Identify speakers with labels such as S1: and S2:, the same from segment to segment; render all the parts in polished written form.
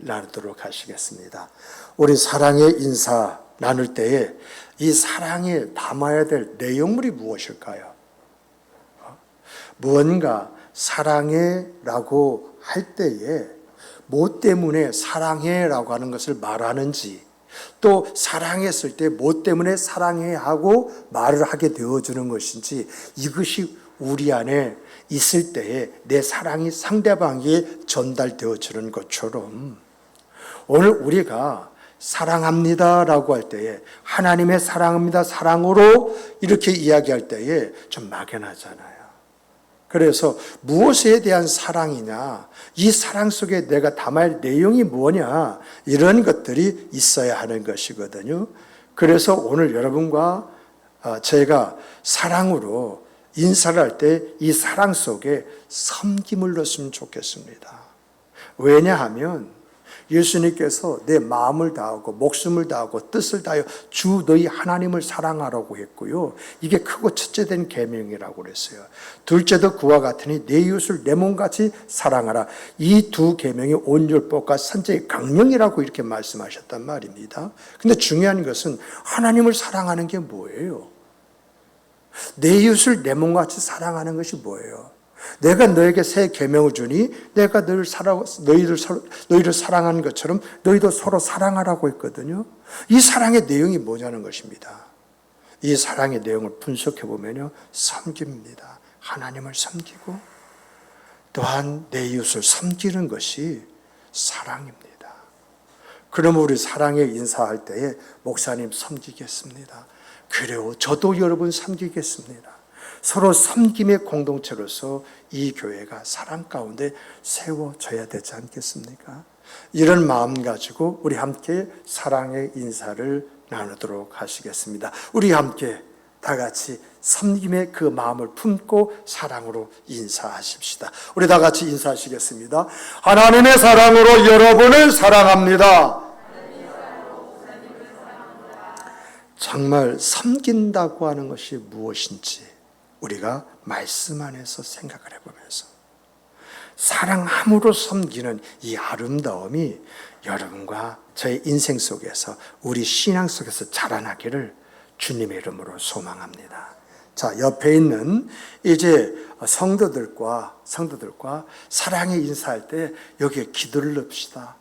S1: 나누도록 하시겠습니다. 우리 사랑의 인사 나눌 때에 이 사랑에 담아야 될 내용물이 무엇일까요? 무언가 사랑해라고 할 때에 뭐 때문에 사랑해라고 하는 것을 말하는지, 또 사랑했을 때 뭐 때문에 사랑해 하고 말을 하게 되어주는 것인지, 이것이 우리 안에 있을 때에 내 사랑이 상대방에게 전달되어지는 것처럼 오늘 우리가 사랑합니다라고 할 때에 하나님의 사랑합니다 사랑으로 이렇게 이야기할 때에 좀 막연하잖아요. 그래서 무엇에 대한 사랑이냐, 이 사랑 속에 내가 담아야 할 내용이 뭐냐, 이런 것들이 있어야 하는 것이거든요. 그래서 오늘 여러분과 제가 사랑으로 인사를 할 때 이 사랑 속에 섬김을 넣었으면 좋겠습니다. 왜냐하면 예수님께서 내 마음을 다하고 목숨을 다하고 뜻을 다하여 주 너희 하나님을 사랑하라고 했고요. 이게 크고 첫째 된 계명이라고 그랬어요. 둘째도 그와 같으니 내 이웃을 내 몸같이 사랑하라. 이 두 계명이 온율법과 선제의 강령이라고 이렇게 말씀하셨단 말입니다. 근데 중요한 것은 하나님을 사랑하는 게 뭐예요? 내 이웃을 내 몸같이 사랑하는 것이 뭐예요? 내가 너에게 새 계명을 주니 내가 너희를 사랑하는 것처럼 너희도 서로 사랑하라고 했거든요. 이 사랑의 내용이 뭐냐는 것입니다. 이 사랑의 내용을 분석해 보면요, 섬깁니다. 하나님을 섬기고 또한 내 이웃을 섬기는 것이 사랑입니다. 그럼 우리 사랑에 인사할 때에 목사님 섬기겠습니다. 그래요, 저도 여러분 섬기겠습니다. 서로 섬김의 공동체로서 이 교회가 사랑 가운데 세워져야 되지 않겠습니까? 이런 마음 가지고 우리 함께 사랑의 인사를 나누도록 하시겠습니다. 우리 함께 다 같이 섬김의 그 마음을 품고 사랑으로 인사하십시다. 우리 다 같이 인사하시겠습니다. 하나님의 사랑으로 여러분을 사랑합니다. 정말 섬긴다고 하는 것이 무엇인지 우리가 말씀 안에서 생각을 해보면서 사랑함으로 섬기는 이 아름다움이 여러분과 저의 인생 속에서, 우리 신앙 속에서 자라나기를 주님의 이름으로 소망합니다. 자, 옆에 있는 이제 성도들과 사랑의 인사할 때 여기에 기도를 넣읍시다.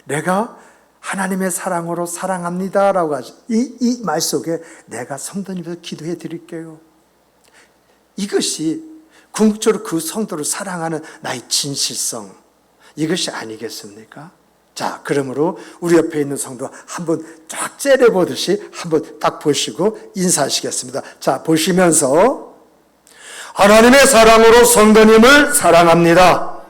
S1: 내가 하나님의 사랑으로 사랑합니다라고 하죠. 이 말 속에 내가 성도님께서 기도해 드릴게요. 이것이 궁극적으로 그 성도를 사랑하는 나의 진실성, 이것이 아니겠습니까? 자, 그러므로 우리 옆에 있는 성도 한번 쫙 째려보듯이 한번 딱 보시고 인사하시겠습니다. 자, 보시면서 하나님의 사랑으로 성도님을 사랑합니다.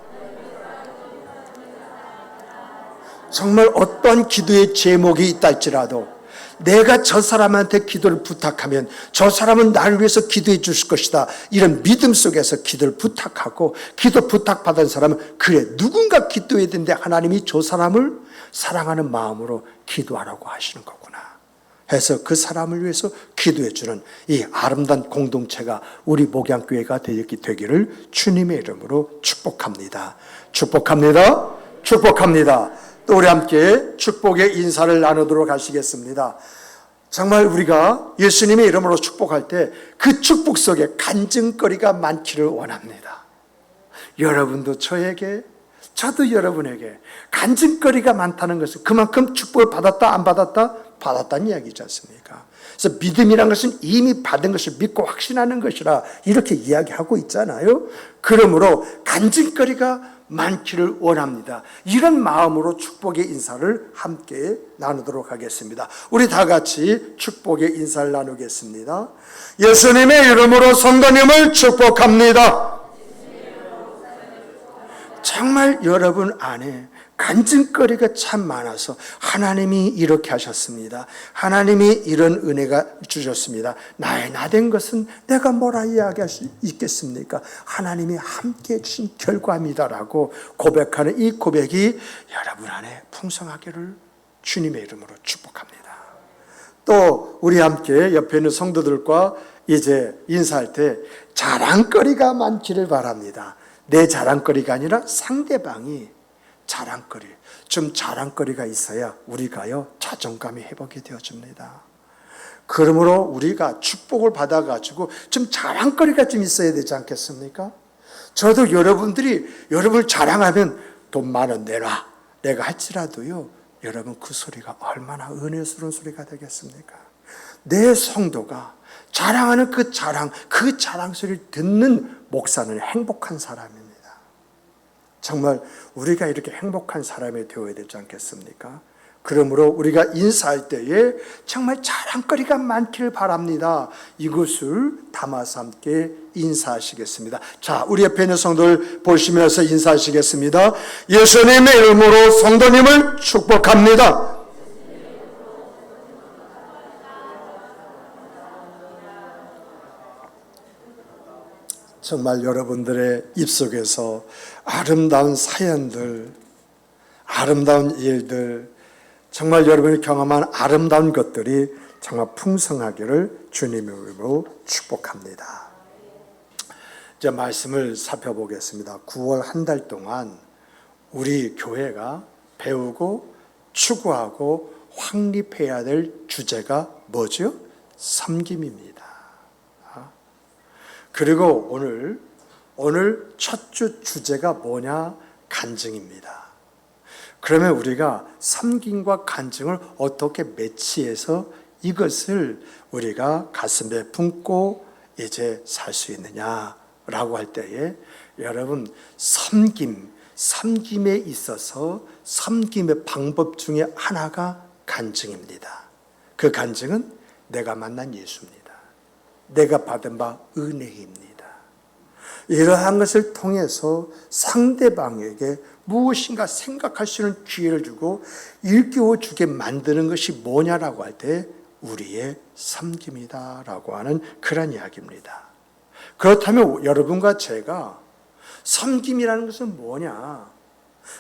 S1: 정말 어떤 기도의 제목이 있다 할지라도 내가 저 사람한테 기도를 부탁하면 저 사람은 나를 위해서 기도해 주실 것이다, 이런 믿음 속에서 기도를 부탁하고, 기도 부탁받은 사람은 그래, 누군가 기도해야 되는데 하나님이 저 사람을 사랑하는 마음으로 기도하라고 하시는 거구나 해서 그 사람을 위해서 기도해 주는 이 아름다운 공동체가 우리 목양교회가 되기를 주님의 이름으로 축복합니다. 축복합니다. 축복합니다. 또 우리 함께 축복의 인사를 나누도록 하시겠습니다. 정말 우리가 예수님의 이름으로 축복할 때 그 축복 속에 간증거리가 많기를 원합니다. 여러분도 저에게, 저도 여러분에게 간증거리가 많다는 것은 그만큼 축복을 받았다 안 받았다? 받았다는 이야기지 않습니까? 그래서 믿음이란 것은 이미 받은 것을 믿고 확신하는 것이라 이렇게 이야기하고 있잖아요. 그러므로 간증거리가 많기를 원합니다. 이런 마음으로 축복의 인사를 함께 나누도록 하겠습니다. 우리 다 같이 축복의 인사를 나누겠습니다. 예수님의 이름으로 성도님을 축복합니다. 정말 여러분 안에 간증거리가 참 많아서 하나님이 이렇게 하셨습니다. 하나님이 이런 은혜가 주셨습니다. 나의 나된 것은 내가 뭐라 이야기할 수 있겠습니까? 하나님이 함께해 주신 결과입니다라고 고백하는 이 고백이 여러분 안에 풍성하기를 주님의 이름으로 축복합니다. 또 우리 함께 옆에 있는 성도들과 이제 인사할 때 자랑거리가 많기를 바랍니다. 내 자랑거리가 아니라 상대방이 자랑거리, 좀 자랑거리가 있어야 우리가요 자존감이 회복이 되어집니다. 그러므로 우리가 축복을 받아가지고 좀 자랑거리가 좀 있어야 되지 않겠습니까? 저도 여러분들이 여러분을 자랑하면 돈 10,000원 내놔 내가 할지라도요, 여러분 그 소리가 얼마나 은혜스러운 소리가 되겠습니까? 내 성도가 자랑하는 그 자랑 소리를 듣는 목사는 행복한 사람입니다. 정말 우리가 이렇게 행복한 사람이 되어야 되지 않겠습니까? 그러므로 우리가 인사할 때에 정말 자랑거리가 많기를 바랍니다. 이것을 담아서 함께 인사하시겠습니다. 자, 우리 옆에 있는 성도를 보시면서 인사하시겠습니다. 예수님의 이름으로 성도님을 축복합니다. 정말 여러분들의 입속에서 아름다운 사연들, 아름다운 일들, 정말 여러분이 경험한 아름다운 것들이 정말 풍성하기를 주님의 이름으로 축복합니다. 이제 말씀을 살펴보겠습니다. 9월 한 달 동안 우리 교회가 배우고 추구하고 확립해야 될 주제가 뭐죠? 섬김입니다. 그리고 오늘 첫 주 주제가 뭐냐? 간증입니다. 그러면 우리가 섬김과 간증을 어떻게 매치해서 이것을 우리가 가슴에 품고 이제 살 수 있느냐라고 할 때에 여러분 섬김에 있어서 섬김의 방법 중에 하나가 간증입니다. 그 간증은 내가 만난 예수입니다. 내가 받은 바 은혜입니다. 이러한 것을 통해서 상대방에게 무엇인가 생각할 수 있는 기회를 주고 일깨워 주게 만드는 것이 뭐냐라고 할 때 우리의 섬김이다라고 하는 그런 이야기입니다. 그렇다면 여러분과 제가 섬김이라는 것은 뭐냐?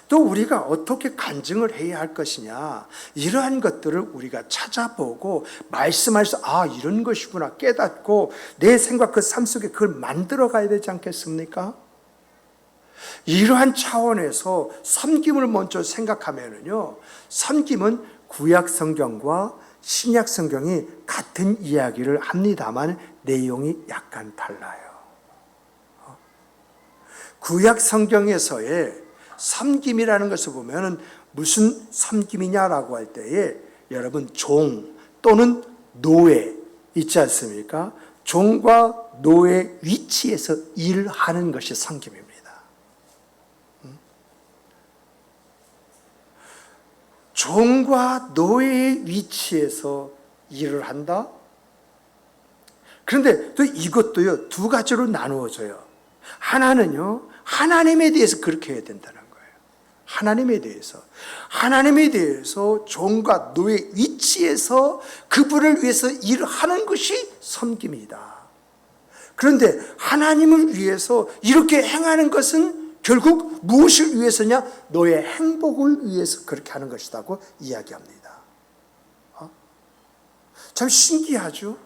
S1: 또 우리가 어떻게 간증을 해야 할 것이냐, 이러한 것들을 우리가 찾아보고 말씀하셔서 이런 것이구나 깨닫고 내 생각 그 삶 속에 그걸 만들어 가야 되지 않겠습니까? 이러한 차원에서 섬김을 먼저 생각하면은요, 섬김은 구약 성경과 신약 성경이 같은 이야기를 합니다만 내용이 약간 달라요. 구약 성경에서의 섬김이라는 것을 보면은 무슨 섬김이냐라고 할 때에 여러분 종 또는 노예 있지 않습니까? 종과 노예 위치에서 일하는 것이 섬김입니다. 종과 노예의 위치에서 일을 한다? 그런데 또 이것도요, 두 가지로 나누어져요. 하나는요, 하나님에 대해서 그렇게 해야 된다는 거예요. 하나님에 대해서 종과 노예 위치에서 그분을 위해서 일을 하는 것이 섬김이다. 그런데 하나님을 위해서 이렇게 행하는 것은 결국 무엇을 위해서냐? 너의 행복을 위해서 그렇게 하는 것이라고 이야기합니다. 참 신기하죠?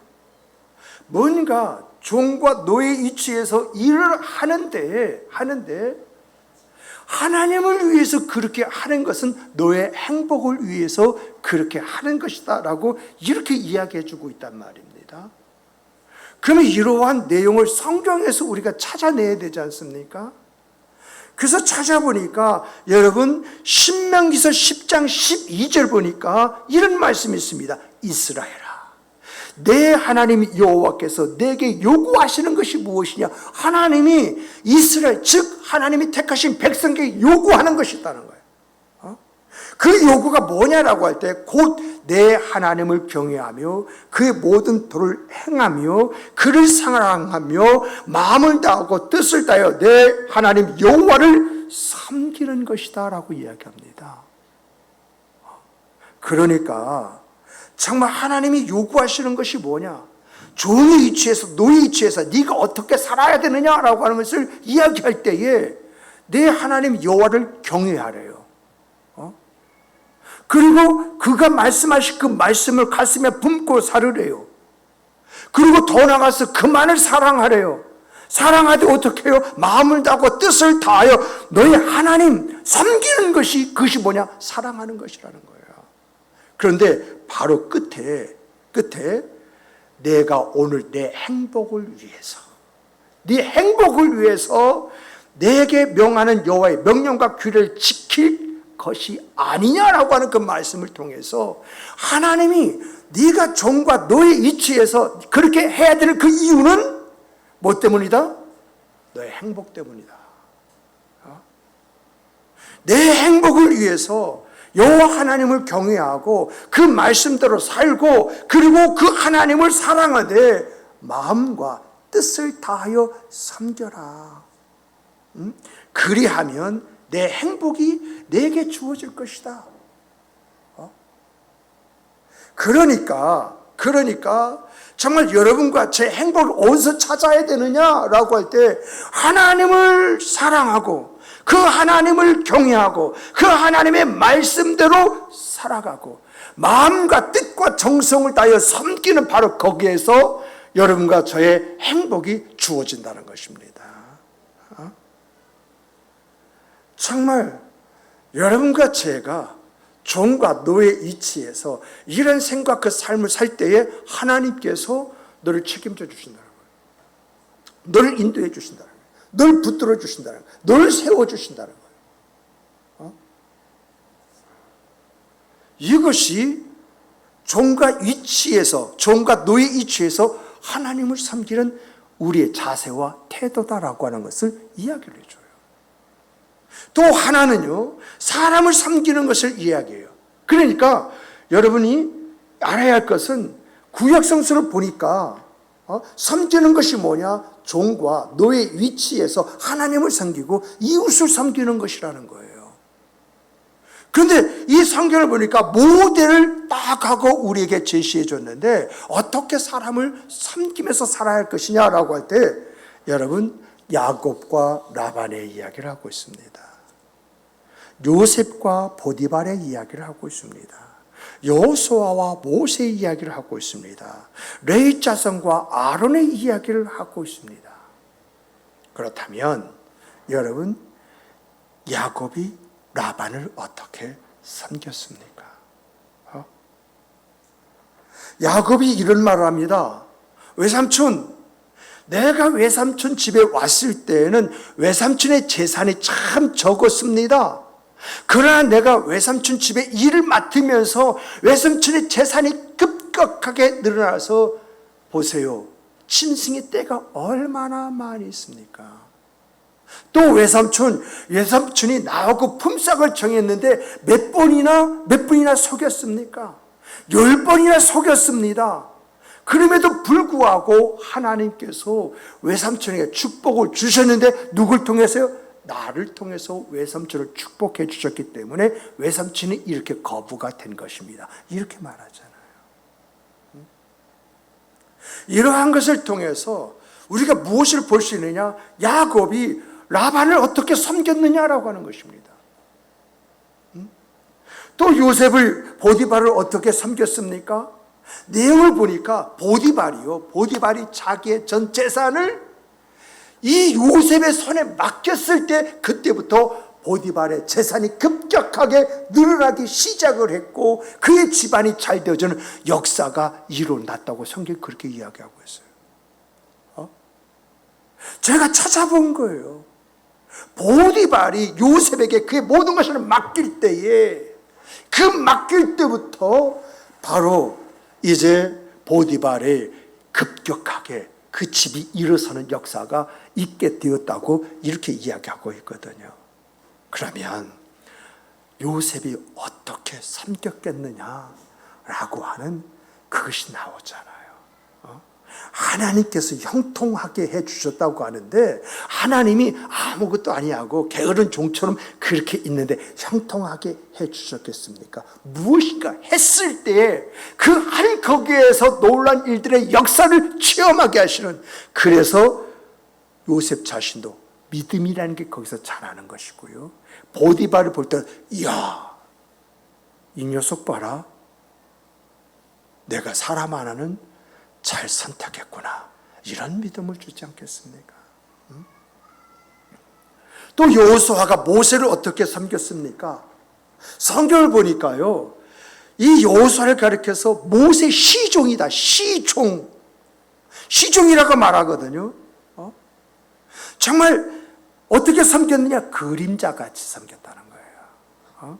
S1: 뭔가 종과 노예 위치에서 일을 하는데 하나님을 위해서 그렇게 하는 것은 너의 행복을 위해서 그렇게 하는 것이다 라고 이렇게 이야기해 주고 있단 말입니다. 그러면 이러한 내용을 성경에서 우리가 찾아내야 되지 않습니까? 그래서 찾아보니까 여러분 신명기서 10장 12절 보니까 이런 말씀이 있습니다. 이스라엘아, 내 하나님 여호와께서 내게 요구하시는 것이 무엇이냐? 하나님이 이스라엘, 즉 하나님이 택하신 백성에게 요구하는 것이 있다는 거예요. 그 요구가 뭐냐라고 할 때 곧 내 하나님을 경외하며 그의 모든 도를 행하며 그를 사랑하며 마음을 다하고 뜻을 다하여 내 하나님 여호와를 섬기는 것이다 라고 이야기합니다. 그러니까 정말 하나님이 요구하시는 것이 뭐냐? 종의 위치에서 노예 위치에서 네가 어떻게 살아야 되느냐라고 하는 것을 이야기할 때에 내 하나님 여호와를 경외하래요. 그리고 그가 말씀하신 그 말씀을 가슴에 품고 살으래요. 그리고 더 나아가서 그만을 사랑하래요. 사랑하되 어떻게 해요? 마음을 다하고 뜻을 다하여 너희 하나님 섬기는 그것이 뭐냐? 사랑하는 것이라는 거예요. 그런데 바로 끝에 내가 오늘 내 행복을 위해서, 네 행복을 위해서 내게 명하는 여호와의 명령과 규례를 지킬 것이 아니냐라고 하는 그 말씀을 통해서 하나님이 네가 종과 너의 위치에서 그렇게 해야 되는 그 이유는 뭐 때문이다? 너의 행복 때문이다. 내 행복을 위해서 여호와 하나님을 경외하고 그 말씀대로 살고 그리고 그 하나님을 사랑하되 마음과 뜻을 다하여 섬겨라. 그리하면 내 행복이 내게 주어질 것이다. 그러니까 정말 여러분과 제 행복을 어디서 찾아야 되느냐라고 할 때 하나님을 사랑하고 그 하나님을 경외하고 그 하나님의 말씀대로 살아가고 마음과 뜻과 정성을 다하여 섬기는 바로 거기에서 여러분과 저의 행복이 주어진다는 것입니다. 정말 여러분과 제가 종과 노의 위치에서 이런 생각 그 삶을 살 때에 하나님께서 너를 책임져 주신다는 거예요. 너를 인도해 주신다는 거예요. 너를 붙들어 주신다는 거예요. 너를 세워 주신다는 거예요. 이것이 종과 위치에서, 종과 노의 위치에서 하나님을 섬기는 우리의 자세와 태도다라고 하는 것을 이야기를 해줘요. 또 하나는요, 사람을 섬기는 것을 이야기해요. 그러니까 여러분이 알아야 할 것은 구약 성서를 보니까 섬기는 것이 뭐냐? 종과 노의 위치에서 하나님을 섬기고 이웃을 섬기는 것이라는 거예요. 그런데 이 성경을 보니까 모델을 딱 하고 우리에게 제시해 줬는데 어떻게 사람을 섬기면서 살아야 할 것이냐라고 할 때 여러분 야곱과 라반의 이야기를 하고 있습니다. 요셉과 보디발의 이야기를 하고 있습니다. 여호수아와 모세의 이야기를 하고 있습니다. 레위 자손과 아론의 이야기를 하고 있습니다. 그렇다면 여러분 야곱이 라반을 어떻게 섬겼습니까? 야곱이 이런 말을 합니다. 외삼촌, 내가 외삼촌 집에 왔을 때에는 외삼촌의 재산이 참 적었습니다. 그러나 내가 외삼촌 집에 일을 맡으면서 외삼촌의 재산이 급격하게 늘어나서 보세요. 짐승의 떼가 얼마나 많이 있습니까? 또 외삼촌이 나하고 품삯을 정했는데 몇 번이나 속였습니까? 10번이나 속였습니다. 그럼에도 불구하고 하나님께서 외삼촌에게 축복을 주셨는데 누굴 통해서요? 나를 통해서 외삼촌을 축복해 주셨기 때문에 외삼촌이 이렇게 거부가 된 것입니다. 이렇게 말하잖아요. 이러한 것을 통해서 우리가 무엇을 볼 수 있느냐? 야곱이 라반을 어떻게 섬겼느냐라고 하는 것입니다. 또 요셉을 보디발을 어떻게 섬겼습니까? 내용을 보니까 보디발이 자기의 전 재산을 이 요셉의 손에 맡겼을 때 그때부터 보디발의 재산이 급격하게 늘어나기 시작을 했고 그의 집안이 잘 되어지는 역사가 일어났다고 성경이 그렇게 이야기하고 있어요. 제가 찾아본 거예요. 보디발이 요셉에게 그의 모든 것을 맡길 때에 그 맡길 때부터 바로 이제 보디발의 급격하게 그 집이 일어서는 역사가 있게 되었다고 이렇게 이야기하고 있거든요. 그러면 요셉이 어떻게 섬겼겠느냐라고 하는 그것이 나오잖아요. 하나님께서 형통하게 해주셨다고 하는데 하나님이 아무것도 아니하고 게으른 종처럼 그렇게 있는데 형통하게 해주셨겠습니까? 무엇인가 했을 때 그 한 거기에서 놀란 일들의 역사를 체험하게 하시는, 그래서 요셉 자신도 믿음이라는 게 거기서 자라는 것이고요. 보디발을 볼 때 이야, 이 녀석 봐라, 내가 사람 하나는 잘 선택했구나, 이런 믿음을 주지 않겠습니까? 또 여호수아가 모세를 어떻게 섬겼습니까? 성경을 보니까요, 이 여호수아를 가리켜서 모세 시종이다, 시종, 시종이라고 말하거든요. 정말 어떻게 섬겼느냐? 그림자같이 섬겼다는 거예요.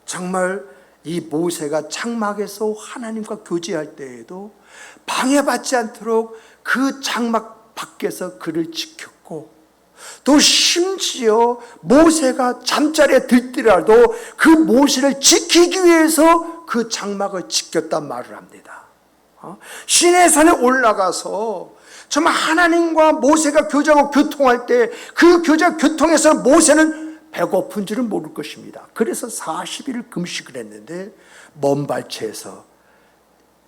S1: 정말 이 모세가 장막에서 하나님과 교제할 때에도 방해받지 않도록 그 장막 밖에서 그를 지켰고, 또 심지어 모세가 잠자리에 들더라도 그 모세를 지키기 위해서 그 장막을 지켰단 말을 합니다. 시내산에 올라가서 정말 하나님과 모세가 교제하고 교통할 때 그 교통에서 모세는 배고픈 줄은 모를 것입니다. 그래서 40일을 금식을 했는데 먼 발치에서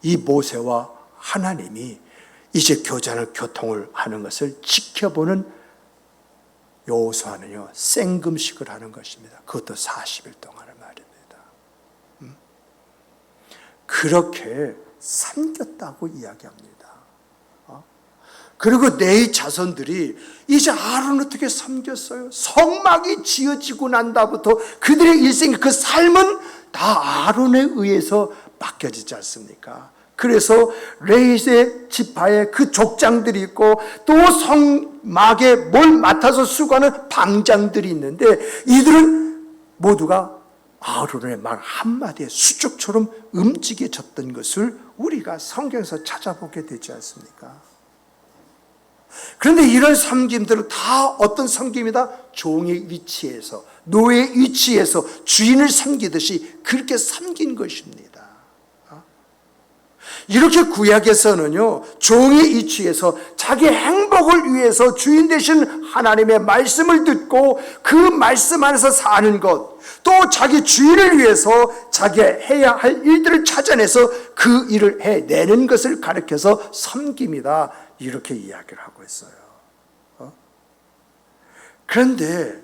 S1: 이 모세와 하나님이 이제 교통을 하는 것을 지켜보는 여호수아는요, 생금식을 하는 것입니다. 그것도 40일 동안을 말입니다. 그렇게 삼겼다고 이야기합니다. 그리고 내 자손들이 이제 아론 어떻게 섬겼어요? 성막이 지어지고 난 다음부터 그들의 일생, 그 삶은 다 아론에 의해서 맡겨지지 않습니까? 그래서 레위의 지파에 그 족장들이 있고, 또 성막에 뭘 맡아서 수고하는 방장들이 있는데, 이들은 모두가 아론의 말 한마디에 수족처럼 움직여졌던 것을 우리가 성경에서 찾아보게 되지 않습니까? 그런데 이런 섬김들은 다 어떤 섬김이다? 종의 위치에서, 노예의 위치에서 주인을 섬기듯이 그렇게 섬긴 것입니다. 이렇게 구약에서는요, 종의 위치에서 자기 행복을 위해서 주인 되신 하나님의 말씀을 듣고 그 말씀 안에서 사는 것, 또 자기 주인을 위해서 자기가 해야 할 일들을 찾아내서 그 일을 해내는 것을 가리켜서 섬김이다, 이렇게 이야기를 하고 있어요. 그런데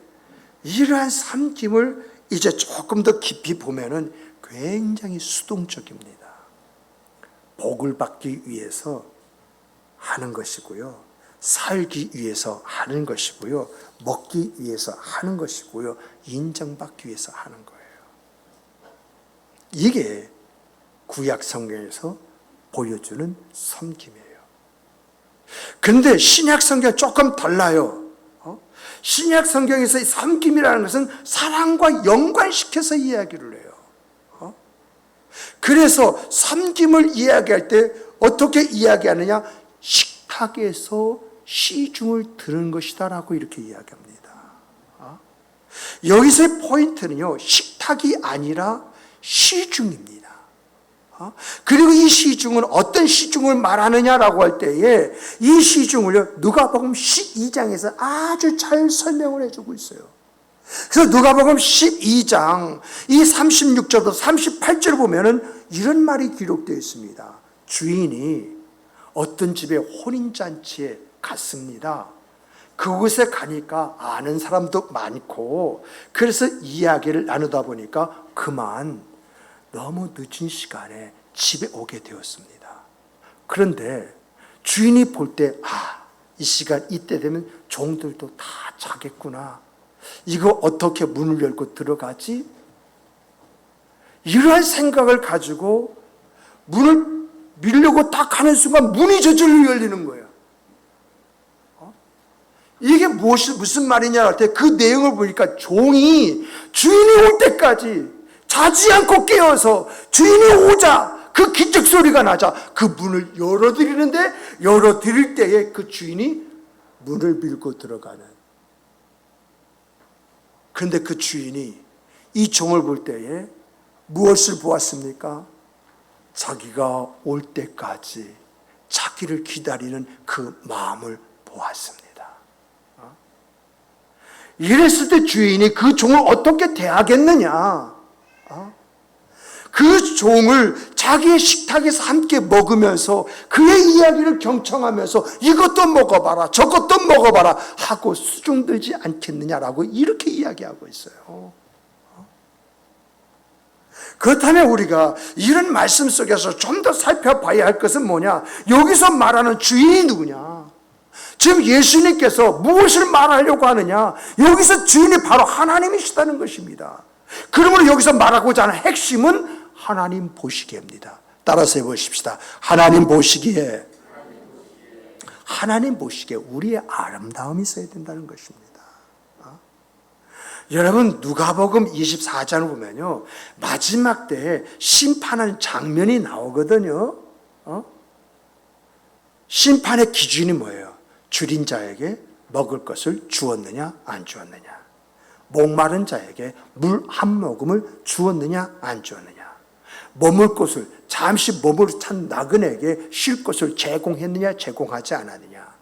S1: 이러한 섬김을 이제 조금 더 깊이 보면은 굉장히 수동적입니다. 복을 받기 위해서 하는 것이고요, 살기 위해서 하는 것이고요, 먹기 위해서 하는 것이고요, 인정받기 위해서 하는 거예요. 이게 구약 성경에서 보여주는 섬김이에요. 그런데 신약 성경은 조금 달라요. 신약 성경에서 이 섬김이라는 것은 사랑과 연관시켜서 이야기를 해요. 그래서 섬김을 이야기할 때 어떻게 이야기하느냐? 식탁에서 시중을 드는 것이다 라고 이렇게 이야기합니다. 여기서의 포인트는요, 식탁이 아니라 시중입니다. 그리고 이 시중은 어떤 시중을 말하느냐라고 할 때에 이 시중을요, 누가복음 12장에서 아주 잘 설명을 해주고 있어요. 그래서 누가복음 12장 이 36절부터 38절 보면은 이런 말이 기록되어 있습니다. 주인이 어떤 집에 혼인잔치에 갔습니다. 그곳에 가니까 아는 사람도 많고, 그래서 이야기를 나누다 보니까 그만 너무 늦은 시간에 집에 오게 되었습니다. 그런데 주인이 볼 때, 이 시간 이때 되면 종들도 다 자겠구나, 이거 어떻게 문을 열고 들어가지? 이러한 생각을 가지고 문을 밀려고 딱 하는 순간 문이 저절로 열리는 거예요. 이게 무슨 말이냐 할 때 그 내용을 보니까 종이 주인이 올 때까지 자지 않고 깨어서 주인이 오자, 그 기적 소리가 나자 그 문을 열어드리는데, 열어드릴 때에 그 주인이 문을 밀고 들어가는. 그런데 그 주인이 이 종을 볼 때에 무엇을 보았습니까? 자기가 올 때까지 자기를 기다리는 그 마음을 보았습니다. 이랬을 때 주인이 그 종을 어떻게 대하겠느냐? 그 종을 자기의 식탁에서 함께 먹으면서 그의 이야기를 경청하면서 이것도 먹어봐라, 저것도 먹어봐라 하고 수중들지 않겠느냐라고 이렇게 이야기하고 있어요. 그렇다면 우리가 이런 말씀 속에서 좀 더 살펴봐야 할 것은 뭐냐? 여기서 말하는 주인이 누구냐? 지금 예수님께서 무엇을 말하려고 하느냐? 여기서 주인이 바로 하나님이시다는 것입니다. 그러므로 여기서 말하고자 하는 핵심은 하나님 보시기에입니다. 따라서 해보십시다. 하나님 보시기에, 하나님 보시기에 우리의 아름다움이 있어야 된다는 것입니다. 여러분, 누가복음 24장을 보면요, 마지막 때에 심판하는 장면이 나오거든요. 심판의 기준이 뭐예요? 줄인 자에게 먹을 것을 주었느냐 안 주었느냐, 목마른 자에게 물 한 모금을 주었느냐 안 주었느냐, 머물 곳을 잠시 머무르 찬 나그네에게 쉴 것을 제공했느냐 제공하지 않았느냐,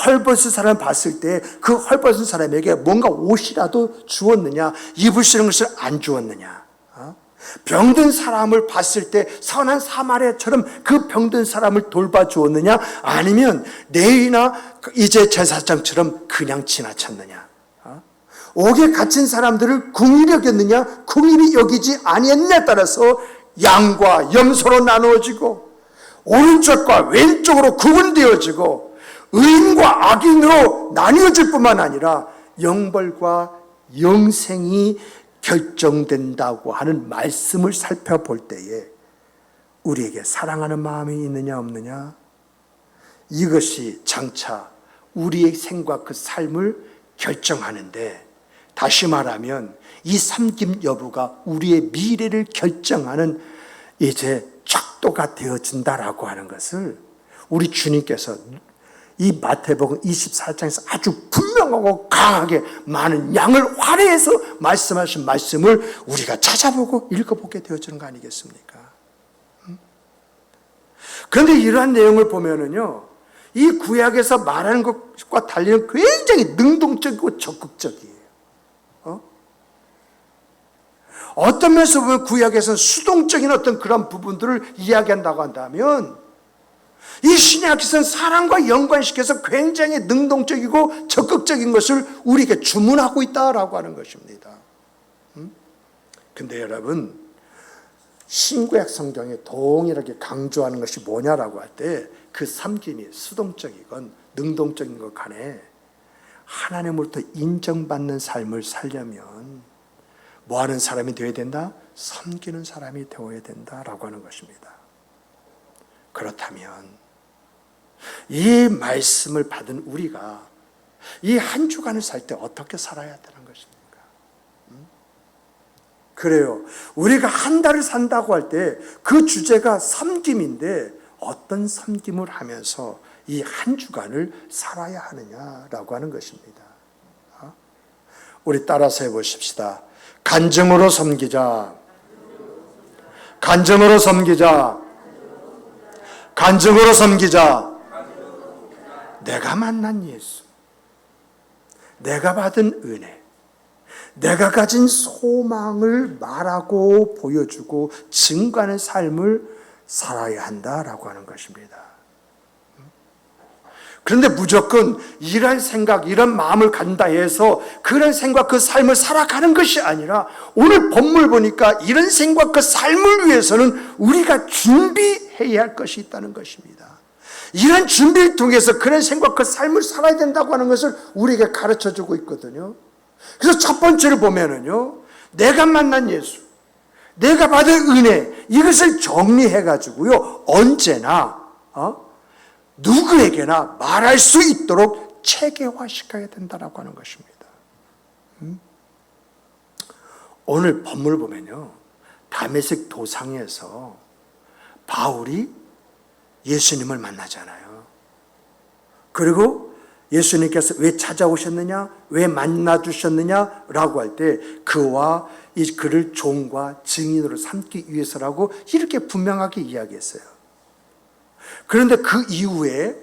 S1: 헐벗은 사람을 봤을 때 그 헐벗은 사람에게 뭔가 옷이라도 주었느냐, 입을 쓰는 것을 안 주었느냐, 병든 사람을 봤을 때 선한 사마리아처럼 그 병든 사람을 돌봐주었느냐, 아니면 레위나 이제 제사장처럼 그냥 지나쳤느냐, 옥에 갇힌 사람들을 긍휼히 여겼느냐 긍휼히 여기지 아니했느냐에 따라서 양과 염소로 나누어지고 오른쪽과 왼쪽으로 구분되어지고 의인과 악인으로 나뉘어질 뿐만 아니라 영벌과 영생이 결정된다고 하는 말씀을 살펴볼 때에 우리에게 사랑하는 마음이 있느냐 없느냐, 이것이 장차 우리의 생과 그 삶을 결정하는데, 다시 말하면 이 섬김 여부가 우리의 미래를 결정하는 이제 척도가 되어진다라고 하는 것을 우리 주님께서 이 마태복음 24장에서 아주 분명하고 강하게 많은 양을 활용해서 말씀하신 말씀을 우리가 찾아보고 읽어보게 되어지는 거 아니겠습니까? 그런데 이러한 내용을 보면은요, 이 구약에서 말하는 것과 달리는 굉장히 능동적이고 적극적이에요. 어떤 면에서 보면 구약에서는 수동적인 어떤 그런 부분들을 이야기한다고 한다면, 이 신약에서는 사랑과 연관시켜서 굉장히 능동적이고 적극적인 것을 우리에게 주문하고 있다라고 하는 것입니다. 근데 여러분, 신구약 성경에 동일하게 강조하는 것이 뭐냐라고 할 때, 그 섬김이 수동적이건 능동적인 것 간에 하나님으로부터 인정받는 삶을 살려면 뭐 하는 사람이 되어야 된다? 섬기는 사람이 되어야 된다라고 하는 것입니다. 그렇다면 이 말씀을 받은 우리가 이 한 주간을 살 때 어떻게 살아야 되는 것입니까? 그래요. 우리가 한 달을 산다고 할 때 그 주제가 섬김인데, 어떤 섬김을 하면서 이 한 주간을 살아야 하느냐라고 하는 것입니다. 우리 따라서 해보십시다. 간증으로 섬기자. 간증으로 섬기자. 간증으로 섬기자. 내가 만난 예수, 내가 받은 은혜, 내가 가진 소망을 말하고 보여주고 증거하는 삶을 살아야 한다라고 하는 것입니다. 그런데 무조건 이런 생각, 이런 마음을 갖는다 해서 그런 생각, 그 삶을 살아가는 것이 아니라, 오늘 본문을 보니까 이런 생각, 그 삶을 위해서는 우리가 준비해야 할 것이 있다는 것입니다. 이런 준비를 통해서 그런 생각, 그 삶을 살아야 된다고 하는 것을 우리에게 가르쳐주고 있거든요. 그래서 첫 번째를 보면은요, 내가 만난 예수, 내가 받은 은혜, 이것을 정리해가지고요, 언제나 누구에게나 말할 수 있도록 체계화시켜야 된다라고 하는 것입니다. 오늘 본문을 보면요, 다메섹 도상에서 바울이 예수님을 만나잖아요. 그리고 예수님께서 왜 찾아오셨느냐, 왜 만나주셨느냐라고 할 때 그와 이 그를 종과 증인으로 삼기 위해서라고 이렇게 분명하게 이야기했어요. 그런데 그 이후에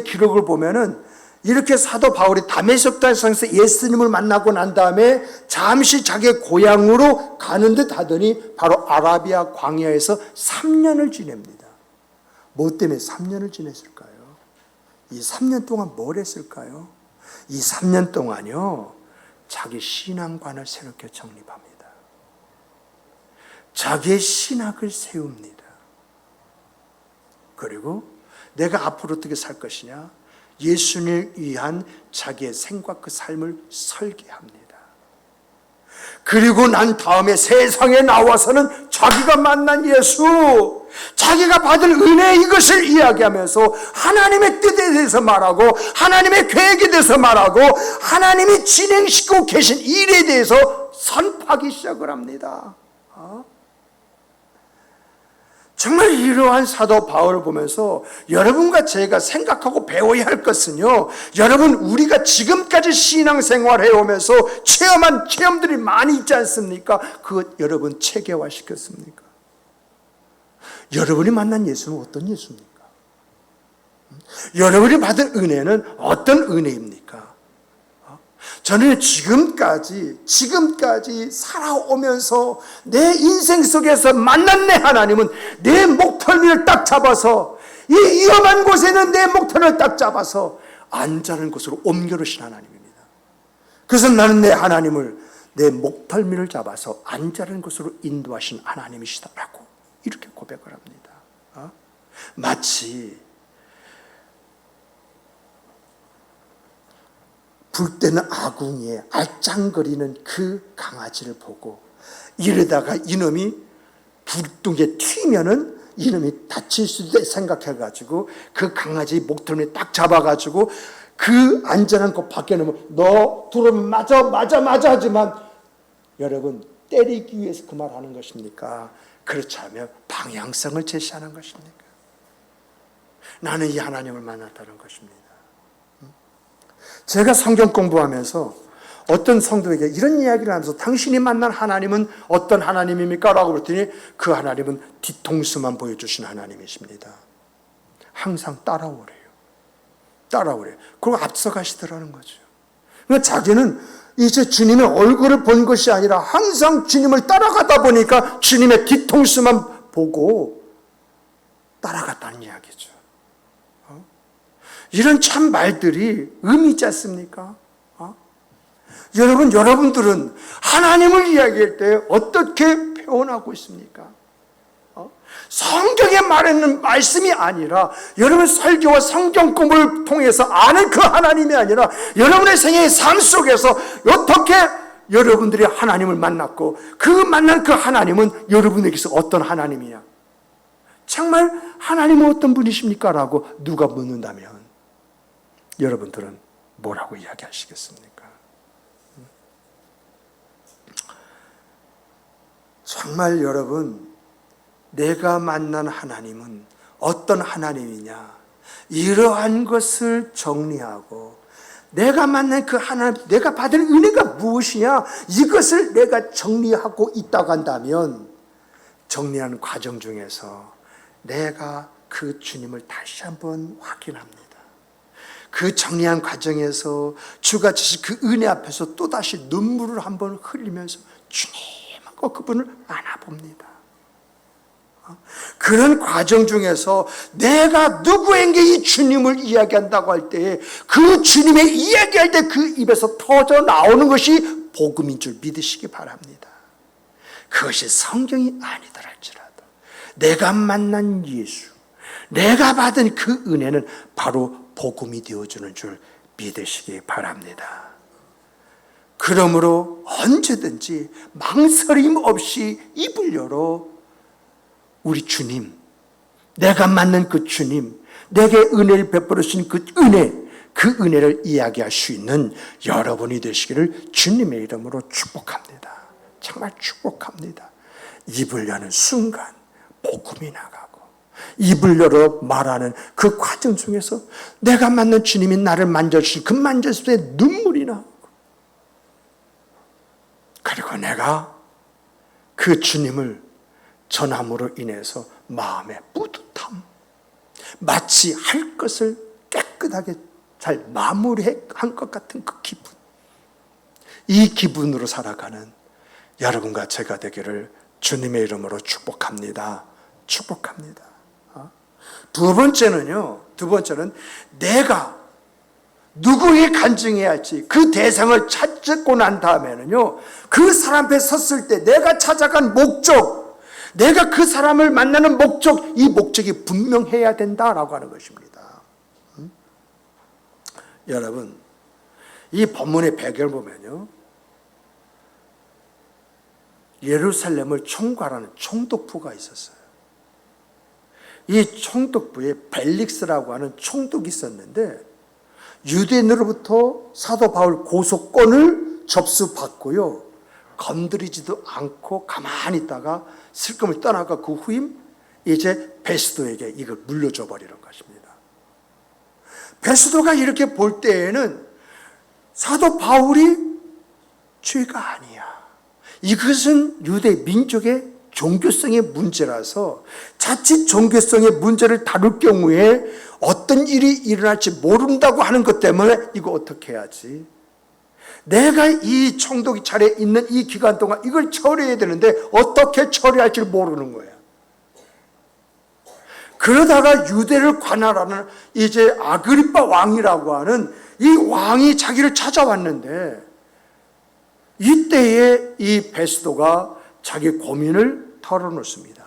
S1: 기록을 보면은 이렇게 사도 바울이 다메섹 도상에서 예수님을 만나고 난 다음에 잠시 자기의 고향으로 가는 듯 하더니 바로 아라비아 광야에서 3년을 지냅니다. 뭐 때문에 3년을 지냈을까요? 이 3년 동안 뭘 했을까요? 이 3년 동안요, 자기 신앙관을 새롭게 정립합니다. 자기의 신학을 세웁니다. 그리고 내가 앞으로 어떻게 살 것이냐, 예수님을 위한 자기의 생각 그 삶을 설계합니다. 그리고 난 다음에 세상에 나와서는 자기가 만난 예수, 자기가 받은 은혜 이것을 이야기하면서 하나님의 뜻에 대해서 말하고 하나님의 계획에 대해서 말하고 하나님이 진행시키고 계신 일에 대해서 선포하기 시작을 합니다. 정말 이러한 사도 바울을 보면서 여러분과 제가 생각하고 배워야 할 것은요, 여러분 우리가 지금까지 신앙생활 해오면서 체험한 체험들이 많이 있지 않습니까? 그것 여러분 체계화시켰습니까? 여러분이 만난 예수는 어떤 예수입니까? 여러분이 받은 은혜는 어떤 은혜입니까? 저는 지금까지 살아오면서 내 인생 속에서 만난 내 하나님은 내 목덜미를 딱 잡아서 이 위험한 곳에는 내 목덜미를 딱 잡아서 안전한 곳으로 옮겨놓으신 하나님입니다. 그래서 나는 내 하나님을 내 목덜미를 잡아서 안전한 곳으로 인도하신 하나님이시다라고 이렇게 고백을 합니다. 마치 불때는 아궁이에 알짱거리는 그 강아지를 보고 이러다가 이놈이 불똥에 튀면은 이놈이 다칠 수도 있다 생각해가지고 그 강아지 목덜미 딱 잡아가지고 그 안전한 곳 밖에 놓으면 너 들어오면 맞아 하지만 여러분 때리기 위해서 그 말 하는 것입니까? 그렇지 않으면 방향성을 제시하는 것입니까? 나는 이 하나님을 만났다는 것입니다. 제가 성경 공부하면서 어떤 성도에게 이런 이야기를 하면서 당신이 만난 하나님은 어떤 하나님입니까? 라고 그랬더니 그 하나님은 뒤통수만 보여주신 하나님이십니다. 항상 따라오래요. 그리고 앞서가시더라는 거죠. 그러니까 자기는 이제 주님의 얼굴을 본 것이 아니라 항상 주님을 따라가다 보니까 주님의 뒤통수만 보고 따라갔다는 이야기죠. 이런 참 말들이 의미 있지 않습니까? 여러분들은 하나님을 이야기할 때 어떻게 표현하고 있습니까? 성경에 말하는 말씀이 아니라 여러분 설교와 성경 공부를 통해서 아는 그 하나님이 아니라 여러분의 생애의 삶 속에서 어떻게 여러분들이 하나님을 만났고 그 만난 그 하나님은 여러분에게서 어떤 하나님이냐? 정말 하나님은 어떤 분이십니까? 라고 누가 묻는다면 여러분들은 뭐라고 이야기하시겠습니까? 정말 여러분, 내가 만난 하나님은 어떤 하나님이냐? 이러한 것을 정리하고 내가 만난 그 하나님, 내가 받은 은혜가 무엇이냐? 이것을 내가 정리하고 있다고 한다면 정리하는 과정 중에서 내가 그 주님을 다시 한번 확인합니다. 그 정리한 과정에서 주가 주신 그 은혜 앞에서 또다시 눈물을 한번 흘리면서 주님하고 그분을 안아봅니다. 그런 과정 중에서 내가 누구에게 이 주님을 이야기한다고 할 때 그 주님의 이야기할 때 그 입에서 터져 나오는 것이 복음인 줄 믿으시기 바랍니다. 그것이 성경이 아니더라 할지라도 내가 만난 예수, 내가 받은 그 은혜는 바로 복음이 되어주는 줄 믿으시기 바랍니다. 그러므로 언제든지 망설임 없이 입을 열어 우리 주님, 내가 만난 그 주님, 내게 은혜를 베풀어 주신 그 은혜를 이야기할 수 있는 여러분이 되시기를 주님의 이름으로 축복합니다. 정말 축복합니다. 입을 여는 순간 복음이 나가고 입을 열어 말하는 그 과정 중에서 내가 만난 주님이 나를 만져주신 그 만졌을 때 눈물이 나고 그리고 내가 그 주님을 전함으로 인해서 마음의 뿌듯함, 마치 할 것을 깨끗하게 잘 마무리한 것 같은 그 기분, 이 기분으로 살아가는 여러분과 제가 되기를 주님의 이름으로 축복합니다. 두 번째는 내가 누구에게 간증해야 할지 그 대상을 찾고 난 다음에는요, 그 사람 앞에 섰을 때 내가 찾아간 목적, 내가 그 사람을 만나는 목적, 이 목적이 분명해야 된다라고 하는 것입니다. 여러분, 이 본문의 배경을 보면요, 예루살렘을 총괄하는 총독부가 있었어요. 이 총독부에 벨릭스라고 하는 총독이 있었는데, 유대인으로부터 사도 바울 고소권을 접수받고요, 건드리지도 않고 가만히 있다가 슬금을 떠나가 그 후임 이제 베스도에게 이걸 물려줘 버리는 것입니다. 베스도가 이렇게 볼 때에는 사도 바울이 죄가 아니야. 이것은 유대 민족의 종교성의 문제라서 자칫 종교성의 문제를 다룰 경우에 어떤 일이 일어날지 모른다고 하는 것 때문에 이거 어떻게 해야지? 내가 이 총독이 차례에 있는 이 기간 동안 이걸 처리해야 되는데 어떻게 처리할지 모르는 거야. 그러다가 유대를 관할하는 이제 아그리빠 왕이라고 하는 이 왕이 자기를 찾아왔는데, 이때에 이 베스도가 자기 고민을 털어놓습니다.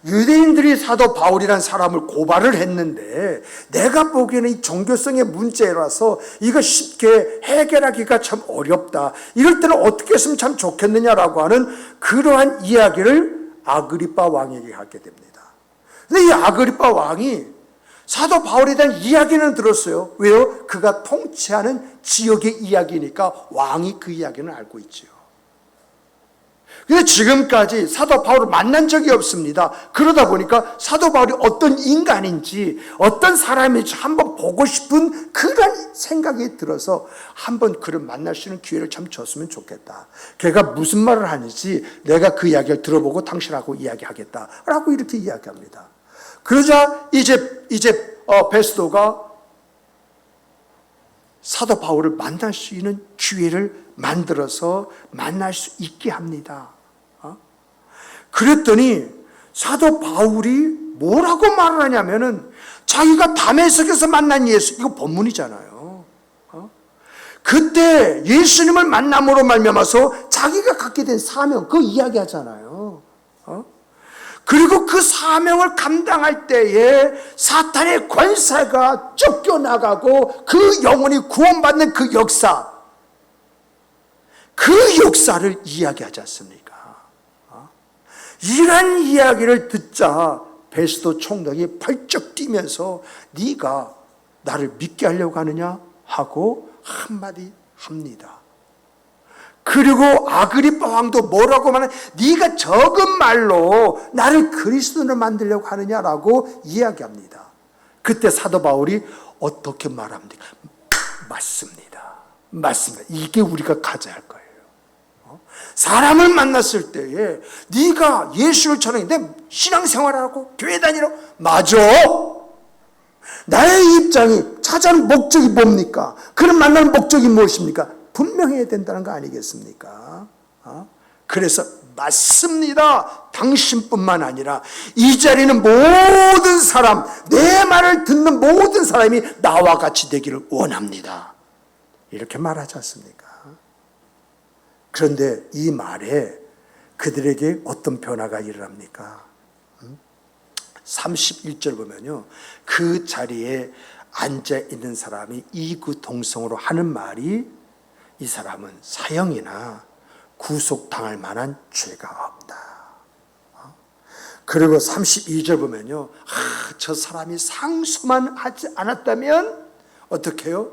S1: 유대인들이 사도 바울이라는 사람을 고발을 했는데, 내가 보기에는 이 종교성의 문제라서 이거 쉽게 해결하기가 참 어렵다. 이럴 때는 어떻게 했으면 참 좋겠느냐라고 하는 그러한 이야기를 아그리빠 왕에게 하게 됩니다. 근데 이 아그리빠 왕이 사도 바울에 대한 이야기는 들었어요. 왜요? 그가 통치하는 지역의 이야기니까 왕이 그 이야기는 알고 있죠. 근데 지금까지 사도 바울을 만난 적이 없습니다. 그러다 보니까 사도 바울이 어떤 인간인지 어떤 사람인지 한번 보고 싶은 그런 생각이 들어서 한번 그를 만날 수 있는 기회를 참 줬으면 좋겠다. 걔가 무슨 말을 하는지 내가 그 이야기를 들어보고 당신하고 이야기하겠다라고 이렇게 이야기합니다. 그러자 이제 베스도가 사도 바울을 만날 수 있는 기회를 만들어서 만날 수 있게 합니다. 그랬더니 사도 바울이 뭐라고 말을 하냐면은 자기가 다메섹에서 만난 예수, 이거 본문이잖아요. 그때 예수님을 만남으로 말미암아서 자기가 갖게 된 사명, 그 이야기하잖아요. 그리고 그 사명을 감당할 때에 사탄의 권세가 쫓겨나가고 그 영혼이 구원받는 그 역사를 이야기하지 않습니까? 이런 이야기를 듣자 베스도 총독이 펄쩍 뛰면서 네가 나를 믿게 하려고 하느냐 하고 한마디 합니다. 그리고 아그리빠 왕도 뭐라고 말하냐, 네가 적은 말로 나를 그리스도로 만들려고 하느냐라고 이야기합니다. 그때 사도 바울이 어떻게 말합니까? 맞습니다. 이게 우리가 가져야 할 거예요. 사람을 만났을 때에 네가 예수를 전하는데 신앙생활하고 교회 다니라고, 맞아. 나의 입장이 찾아온 목적이 뭡니까? 그런 만나는 목적이 무엇입니까? 분명해야 된다는 거 아니겠습니까? 그래서 맞습니다. 당신뿐만 아니라 이 자리는 모든 사람, 내 말을 듣는 모든 사람이 나와 같이 되기를 원합니다. 이렇게 말하지 않습니까? 그런데 이 말에 그들에게 어떤 변화가 일어납니까? 31절 보면요, 그 자리에 앉아있는 사람이 이구동성으로 하는 말이, 이 사람은 사형이나 구속당할 만한 죄가 없다. 그리고 32절 보면요, 저 사람이 상소만 하지 않았다면 어떻게 해요?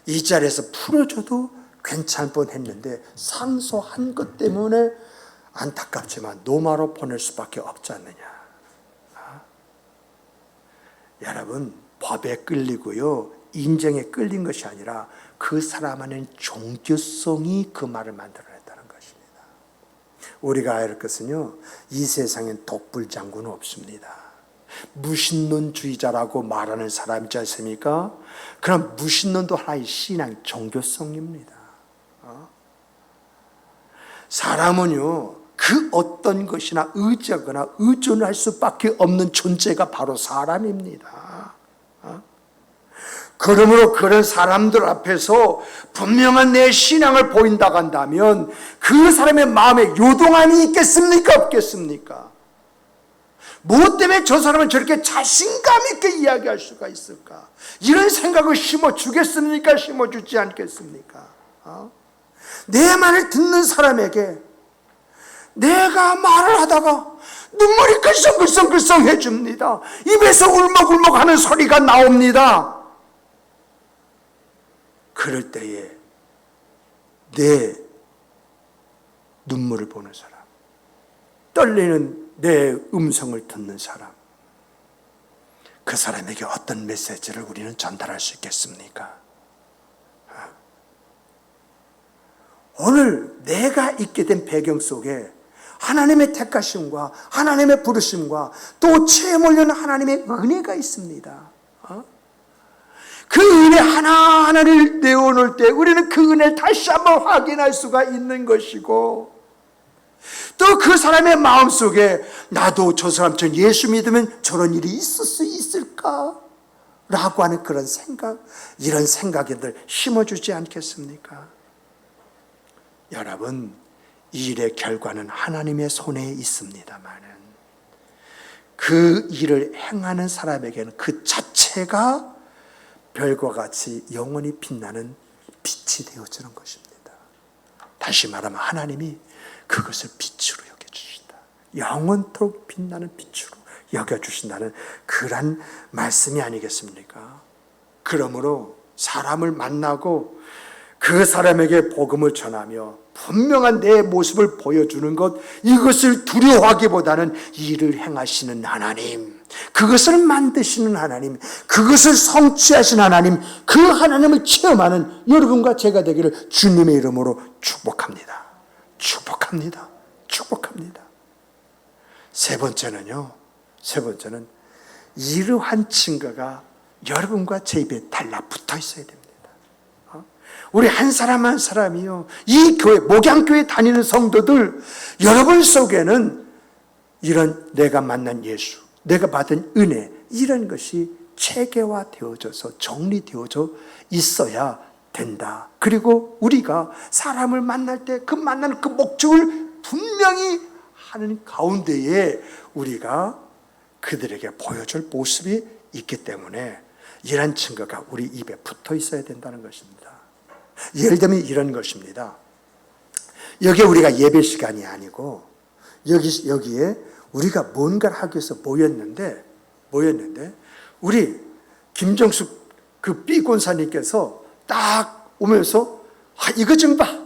S1: 이 자리에서 풀어줘도 괜찮을 뻔했는데 상소한 것 때문에 안타깝지만 노마로 보낼 수밖에 없지 않느냐. 여러분, 법에 끌리고요, 인정에 끌린 것이 아니라 그 사람 안에 종교성이 그 말을 만들어냈다는 것입니다. 우리가 알아야 할 것은요, 이 세상엔 독불장군은 없습니다. 무신론주의자라고 말하는 사람이 있지 않습니까? 그럼 무신론도 하나의 신앙, 종교성입니다. 사람은요, 그 어떤 것이나 의지하거나 의존할 수밖에 없는 존재가 바로 사람입니다. 그러므로 그런 사람들 앞에서 분명한 내 신앙을 보인다고 한다면 그 사람의 마음에 요동함이 있겠습니까? 없겠습니까? 무엇 때문에 저 사람은 저렇게 자신감 있게 이야기할 수가 있을까? 이런 생각을 심어주겠습니까? 심어주지 않겠습니까? 내 말을 듣는 사람에게 내가 말을 하다가 눈물이 글썽글썽글썽 해줍니다. 입에서 울먹울먹 하는 소리가 나옵니다. 그럴 때에 내 눈물을 보는 사람, 떨리는 내 음성을 듣는 사람, 그 사람에게 어떤 메시지를 우리는 전달할 수 있겠습니까? 오늘 내가 있게 된 배경 속에 하나님의 택하심과 하나님의 부르심과 또 체험 올려는 하나님의 은혜가 있습니다. 그 은혜 하나하나를 내어놓을 때 우리는 그 은혜를 다시 한번 확인할 수가 있는 것이고, 또 그 사람의 마음속에 나도 저 사람처럼 예수 믿으면 저런 일이 있을 수 있을까? 라고 하는 그런 생각, 이런 생각들 심어주지 않겠습니까? 여러분, 이 일의 결과는 하나님의 손에 있습니다만은 그 일을 행하는 사람에게는 그 자체가 별과 같이 영원히 빛나는 빛이 되어지는 것입니다. 다시 말하면 하나님이 그것을 빛으로 여겨주신다. 영원토록 빛나는 빛으로 여겨주신다는 그런 말씀이 아니겠습니까? 그러므로 사람을 만나고 그 사람에게 복음을 전하며 분명한 내 모습을 보여주는 것, 이것을 두려워하기보다는 일을 행하시는 하나님, 그것을 만드시는 하나님, 그것을 성취하신 하나님, 그 하나님을 체험하는 여러분과 제가 되기를 주님의 이름으로 축복합니다. 축복합니다. 축복합니다. 세 번째는 이러한 증거가 여러분과 제 입에 달라붙어 있어야 됩니다. 우리 한 사람 한 사람이요, 이 교회, 목양교회 다니는 성도들, 여러분 속에는 이런 내가 만난 예수, 내가 받은 은혜, 이런 것이 체계화되어져서 정리되어져 있어야 된다. 그리고 우리가 사람을 만날 때 그 만나는 그 목적을 분명히 하는 가운데에 우리가 그들에게 보여줄 모습이 있기 때문에 이런 증거가 우리 입에 붙어 있어야 된다는 것입니다. 예를 들면 이런 것입니다. 여기에 우리가 예배 시간이 아니고 여기에 우리가 뭔가를 하기 위해서 모였는데 우리 김정숙 그 B 권사님께서 딱 오면서 이거 좀 봐.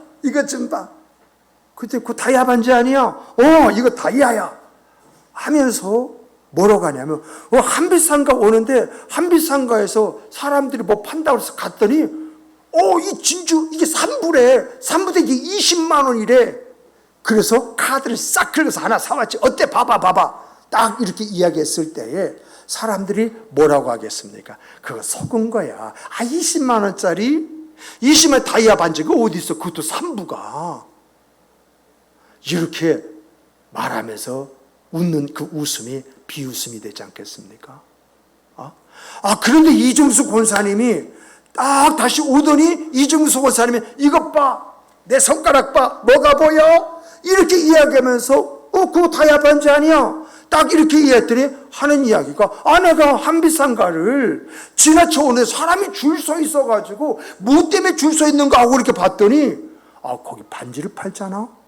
S1: 그때 그 다이아 반지 아니야? 이거 다이아야. 하면서 뭐라고 하냐면 한빛상가 오는데 한빛상가에서 사람들이 뭐 판다고 해서 갔더니 이 진주 이게 3부대 이게 20만 원이래. 그래서 카드를 싹 긁어서 하나 사왔지. 어때? 봐봐. 딱 이렇게 이야기했을 때에 사람들이 뭐라고 하겠습니까? 그거 속은 거야. 20만 원짜리 20만 다이아 반지가 어디 있어? 그것도 3부가. 이렇게 말하면서 웃는 그 웃음이 비웃음이 되지 않겠습니까? 그런데 이중수 권사님이 딱 다시 오더니 이중수 권사님이 이것 봐, 내 손가락 봐, 뭐가 보여? 이렇게 이야기하면서 그거 다이아 반지 아니야? 딱 이렇게 이해했더니 하는 이야기가 내가 한빛상가를 지나쳐 오는데 사람이 줄 서 있어가지고 뭐 때문에 줄 서 있는가 하고 이렇게 봤더니 거기 반지를 팔잖아?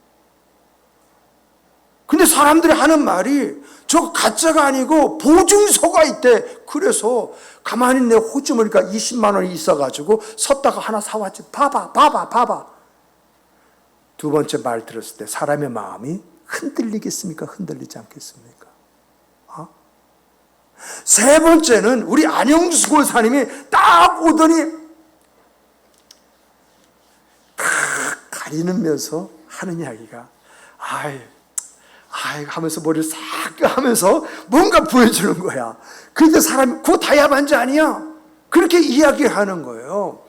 S1: 근데 사람들이 하는 말이 저거 가짜가 아니고 보증서가 있대. 그래서 가만히 내 호주머니가 20만 원이 있어가지고 섰다가 하나 사왔지. 봐봐. 두 번째 말 들었을 때 사람의 마음이 흔들리겠습니까? 흔들리지 않겠습니까? 세 번째는 우리 안영수 권사님이 딱 오더니 가리면서 하는 이야기가 하면서 머리를 싹 하면서 뭔가 보여주는 거야. 그런데 사람이 그거 다이아 반지 아니야? 그렇게 이야기하는 거예요.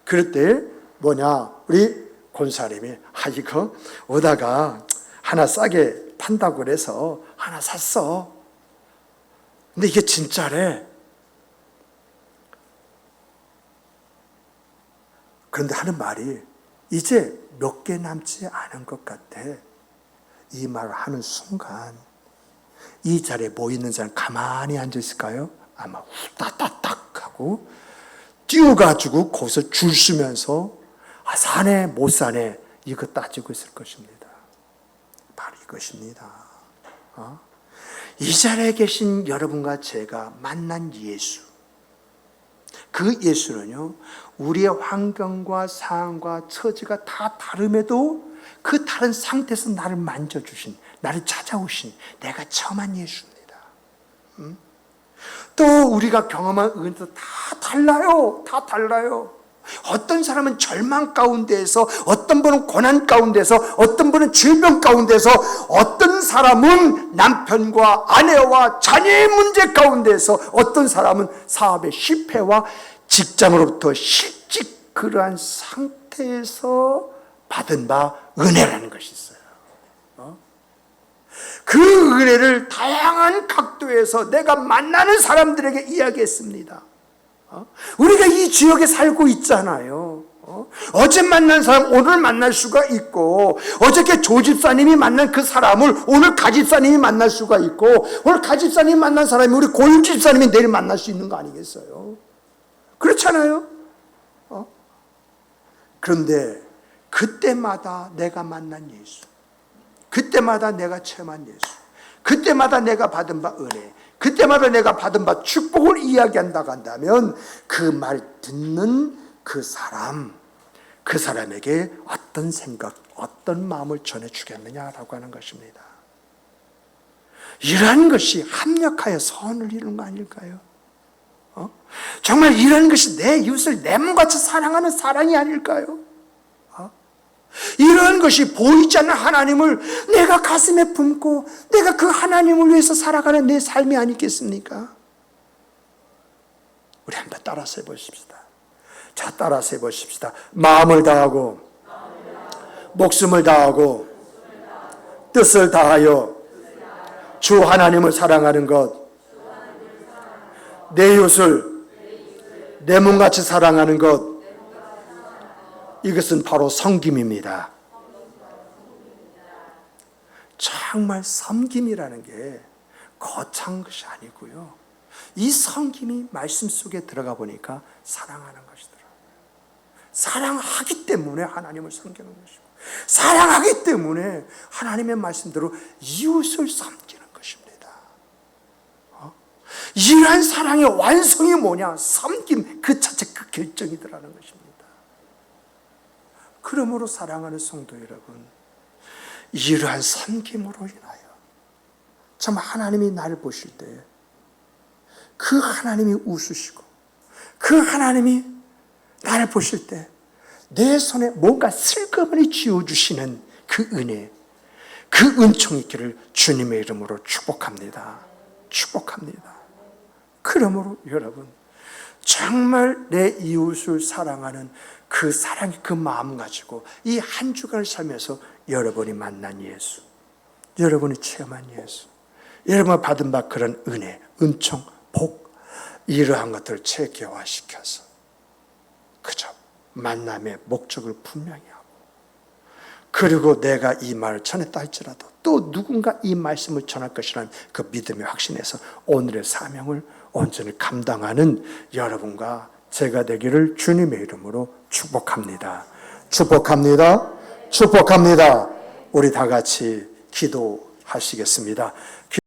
S1: 그럴 때 우리 권사님이 이거 오다가 하나 싸게 판다고 그래서 하나 샀어. 근데 이게 진짜래. 그런데 하는 말이 이제 몇 개 남지 않은 것 같아. 이 말을 하는 순간 이 자리에 모이는 사람 가만히 앉아 있을까요? 아마 후다다닥 하고 뛰어가지고 거기서 줄 서면서 사네 못 사네 이거 따지고 있을 것입니다. 바로 이것입니다. 이 자리에 계신 여러분과 제가 만난 예수, 그 예수는요, 우리의 환경과 상황과 처지가 다 다름에도 그 다른 상태에서 나를 만져주신, 나를 찾아오신 내가 처음한 예수입니다. 또 우리가 경험한 은혜도 다 달라요. 다 달라요. 어떤 사람은 절망 가운데에서, 어떤 분은 고난 가운데서, 어떤 분은 질병 가운데서, 어떤 사람은 남편과 아내와 자녀의 문제 가운데서, 어떤 사람은 사업의 실패와 직장으로부터 실직, 그러한 상태에서 받은 바 은혜라는 것이 있어요. 그 은혜를 다양한 각도에서 내가 만나는 사람들에게 이야기했습니다. 우리가 이 지역에 살고 있잖아요. 어제 만난 사람 오늘 만날 수가 있고, 어저께 조 집사님이 만난 그 사람을 오늘 가 집사님이 만날 수가 있고, 오늘 가 집사님이 만난 사람이 우리 고윤 집사님이 내일 만날 수 있는 거 아니겠어요? 그렇잖아요. 그런데 그때마다 내가 만난 예수, 그때마다 내가 체험한 예수, 그때마다 내가 받은 바 은혜, 그때마다 내가 받은 바 축복을 이야기한다고 한다면 그 말 듣는 그 사람에게 어떤 생각, 어떤 마음을 전해주겠느냐라고 하는 것입니다. 이러한 것이 합력하여 선을 이루는 거 아닐까요? 정말 이런 것이 내 이웃을 내 몸같이 사랑하는 사랑이 아닐까요? 이런 것이 보이지 않는 하나님을 내가 가슴에 품고 내가 그 하나님을 위해서 살아가는 내 삶이 아니겠습니까? 우리 한번 따라서 해보십시다. 자, 따라서 해보십시다. 마음을 다하고 목숨을 다하고 뜻을 다하여 주 하나님을 사랑하는 것, 내 이웃을 내 몸같이 사랑하는 것, 이것은 바로 섬김입니다. 정말 섬김이라는 게 거창한 것이 아니고요. 이 섬김이 말씀 속에 들어가 보니까 사랑하는 것이더라고요. 사랑하기 때문에 하나님을 섬기는 것이고, 사랑하기 때문에 하나님의 말씀대로 이웃을 섬기는 것입니다. 이러한 사랑의 완성이 뭐냐? 섬김 그 자체, 그 결정이더라는 것입니다. 그러므로 사랑하는 성도 여러분, 이러한 섬김으로 인하여 정말 하나님이 나를 보실 때 그 하나님이 웃으시고, 그 하나님이 나를 보실 때 내 손에 뭔가 슬그머니 쥐어주시는 그 은혜, 그 은총이 있기를 주님의 이름으로 축복합니다. 축복합니다. 그러므로 여러분, 정말 내 이웃을 사랑하는 그 사랑의 그 마음 가지고 이 한 주간을 살면서 여러분이 만난 예수, 여러분이 체험한 예수, 여러분이 받은 바 그런 은혜, 은총, 복, 이러한 것들을 체계화시켜서 그저 만남의 목적을 분명히 하고, 그리고 내가 이 말을 전했다 할지라도 또 누군가 이 말씀을 전할 것이라는 그 믿음의 확신에서 오늘의 사명을 온전히 감당하는 여러분과 제가 되기를 주님의 이름으로 축복합니다. 축복합니다. 축복합니다. 우리 다 같이 기도하시겠습니다.